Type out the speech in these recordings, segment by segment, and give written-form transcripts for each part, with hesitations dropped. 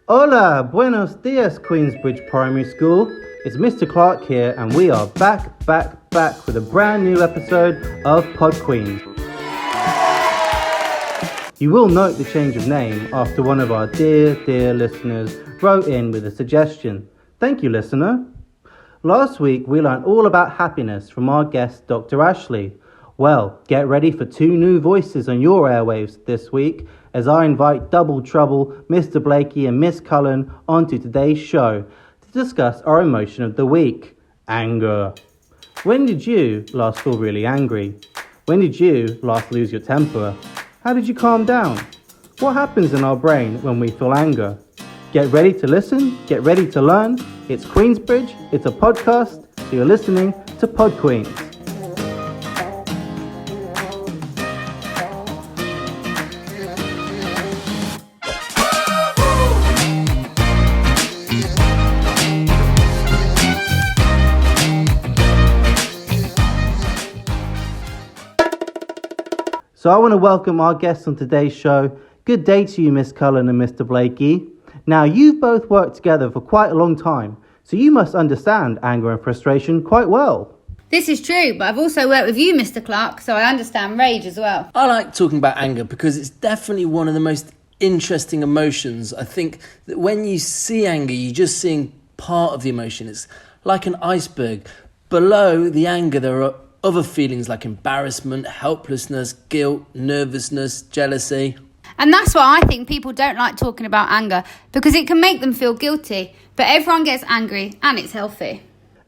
Hola, buenos dias, Queensbridge Primary School. It's Mr. Clark here, and we are back with a brand new episode of PODQUEENS. You will note the change of name after one of our dear listeners wrote in with a suggestion. Thank you, listener. Last week, we learned all about happiness from our guest, Dr. Ashley. Well, get ready for two new voices on your airwaves this week as I invite Double Trouble, Mr. Blakey and Miss Cullen onto today's show to discuss our emotion of the week, anger. When did you last feel really angry? When did you last lose your temper? How did you calm down? What happens in our brain when we feel anger? Get ready to listen, get ready to learn. It's Queensbridge, it's a podcast, so you're listening to PODQUEENS. So I want to welcome our guests on today's show. Good day to you, Miss Cullen and Mr. Blakey. Now, you've both worked together for quite a long time, so you must understand anger and frustration quite well. This is true, but I've also worked with you, Mr. Clark, so I understand rage as well. I like talking about anger because it's definitely one of the most interesting emotions. I think that when you see anger, you're just seeing part of the emotion. It's like an iceberg. Below the anger, there are other feelings like embarrassment, helplessness, guilt, nervousness, jealousy. And that's why I think people don't like talking about anger, because it can make them feel guilty. But everyone gets angry, and it's healthy.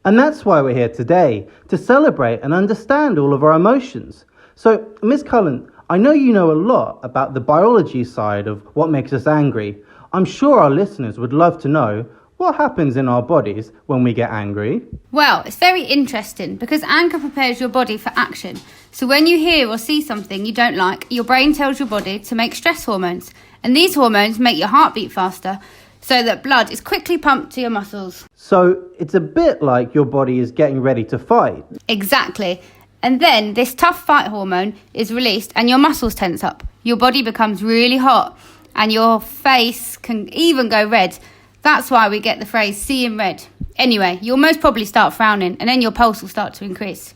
And that's why we're here today, to celebrate and understand all of our emotions. So, Miss Cullen, I know you know a lot about the biology side of what makes us angry. I'm sure our listeners would love to know what happens in our bodies when we get angry. Well, it's very interesting because anger prepares your body for action. So when you hear or see something you don't like, your brain tells your body to make stress hormones. And these hormones make your heart beat faster so that blood is quickly pumped to your muscles. So it's a bit like your body is getting ready to fight. Exactly. And then this tough fight hormone is released and your muscles tense up. Your body becomes really hot and your face can even go red. That's why we get the phrase seeing red. Anyway, you'll most probably start frowning and then your pulse will start to increase.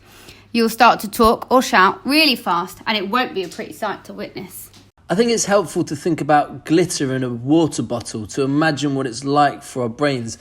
You'll start to talk or shout really fast and it won't be a pretty sight to witness. I think it's helpful to think about glitter in a water bottle to imagine what it's like for our brains.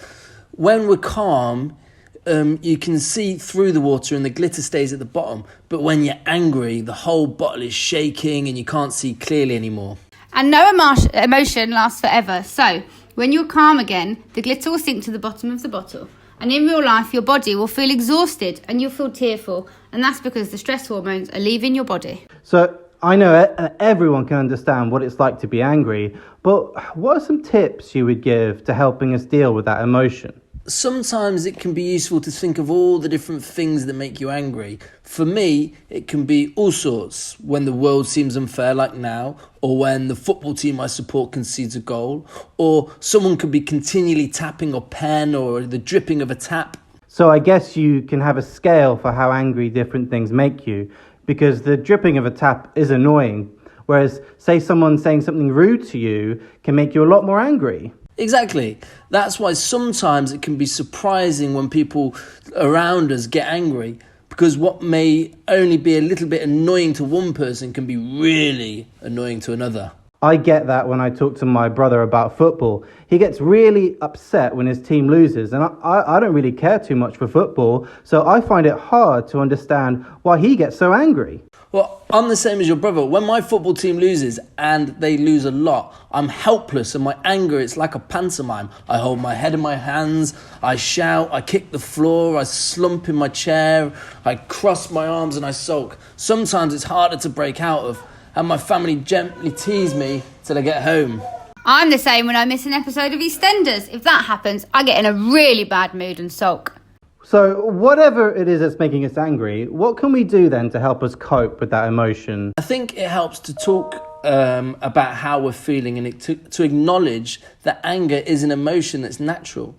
When we're calm, you can see through the water and the glitter stays at the bottom. But when you're angry, the whole bottle is shaking and you can't see clearly anymore. And no emotion lasts forever. So when you're calm again, the glitter will sink to the bottom of the bottle. And in real life, your body will feel exhausted and you'll feel tearful. And that's because the stress hormones are leaving your body. So I know everyone can understand what it's like to be angry, but what are some tips you would give to helping us deal with that emotion? Sometimes it can be useful to think of all the different things that make you angry. For me, it can be all sorts. When the world seems unfair like now, or when the football team I support concedes a goal, or someone could be continually tapping a pen or the dripping of a tap. So I guess you can have a scale for how angry different things make you, because the dripping of a tap is annoying, whereas say someone saying something rude to you can make you a lot more angry. Exactly. That's why sometimes it can be surprising when people around us get angry, because what may only be a little bit annoying to one person can be really annoying to another. I get that when I talk to my brother about football. He gets really upset when his team loses, and I don't really care too much for football, so I find it hard to understand why he gets so angry. Well, I'm the same as your brother. When my football team loses, and they lose a lot, I'm helpless, and my anger, it's like a pantomime. I hold my head in my hands, I shout, I kick the floor, I slump in my chair, I cross my arms and I sulk. Sometimes it's harder to break out of, and my family gently tease me till I get home. I'm the same when I miss an episode of EastEnders. If that happens, I get in a really bad mood and sulk. So whatever it is that's making us angry, what can we do then to help us cope with that emotion? I think it helps to talk about how we're feeling and to acknowledge that anger is an emotion that's natural.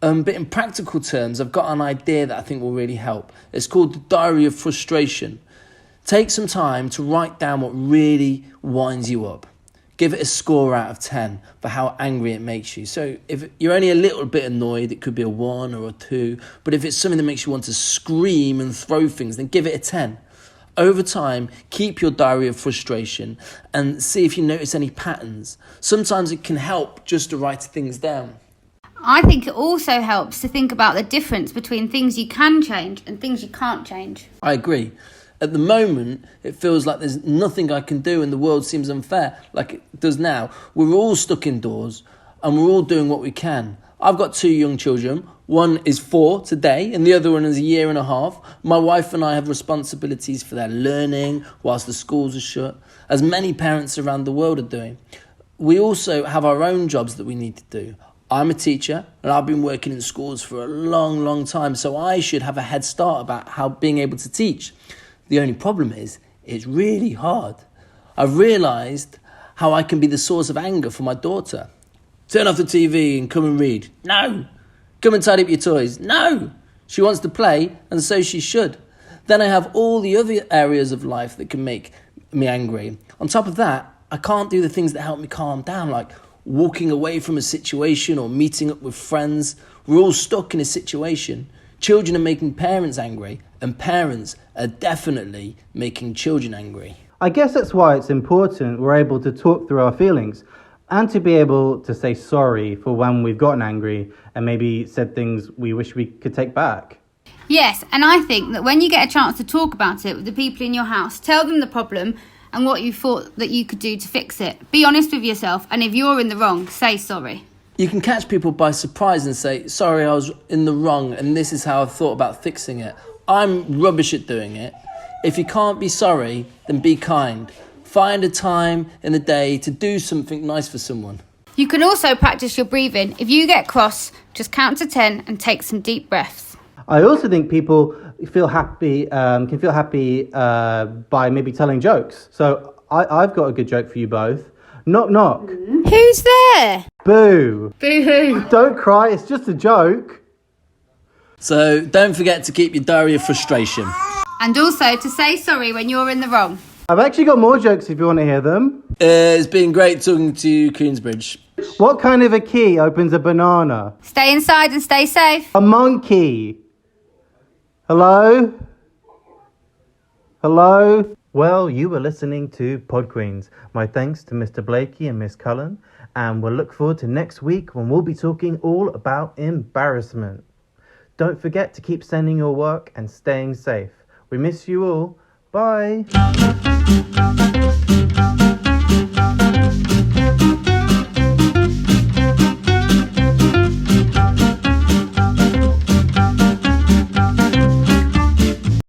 But in practical terms, I've got an idea that I think will really help. It's called the Diary of Frustration. Take some time to write down what really winds you up. give it a score out of 10 for how angry it makes you. So if you're only a little bit annoyed, it could be a 1 or a 2. But if it's something that makes you want to scream and throw things, then give it a 10. Over time, keep your diary of frustration and see if you notice any patterns. Sometimes it can help just to write things down. I think it also helps to think about the difference between things you can change and things you can't change. I agree. At the moment, it feels like there's nothing I can do and the world seems unfair, like it does now. We're all stuck indoors and we're all doing what we can. I've got 2 young children. One is 4 today and the other one is a year and a half. My wife and I have responsibilities for their learning whilst the schools are shut, as many parents around the world are doing. We also have our own jobs that we need to do. I'm a teacher and I've been working in schools for a long, long time, so I should have a head start about how being able to teach. The only problem is, it's really hard. I've realised how I can be the source of anger for my daughter. Turn off the TV and come and read. No. Come and tidy up your toys. No. She wants to play, and so she should. Then I have all the other areas of life that can make me angry. On top of that, I can't do the things that help me calm down, like walking away from a situation or meeting up with friends. We're all stuck in a situation. Children are making parents angry, and parents are definitely making children angry. I guess that's why it's important we're able to talk through our feelings and to be able to say sorry for when we've gotten angry and maybe said things we wish we could take back. Yes, and I think that when you get a chance to talk about it with the people in your house, tell them the problem and what you thought that you could do to fix it. Be honest with yourself, and if you're in the wrong, say sorry. You can catch people by surprise and say, sorry, I was in the wrong and this is how I thought about fixing it. I'm rubbish at doing it. If you can't be sorry, then be kind. Find a time in the day to do something nice for someone. You can also practice your breathing. If you get cross, just count to 10 and take some deep breaths. I also think people can feel happy by maybe telling jokes. So I've got a good joke for you both. Knock, knock. Who's there? Boo. Boo-hoo. Don't cry, it's just a joke. So don't forget to keep your diary of frustration. And also to say sorry when you're in the wrong. I've actually got more jokes if you want to hear them. It's been great talking to you, Queensbridge. What kind of a key opens a banana? Stay inside and stay safe. A monkey. Hello? Hello? Well, you were listening to PodQueens. My thanks to Mr. Blakey and Miss Cullen. And we'll look forward to next week when we'll be talking all about embarrassment. Don't forget to keep sending your work and staying safe. We miss you all. Bye.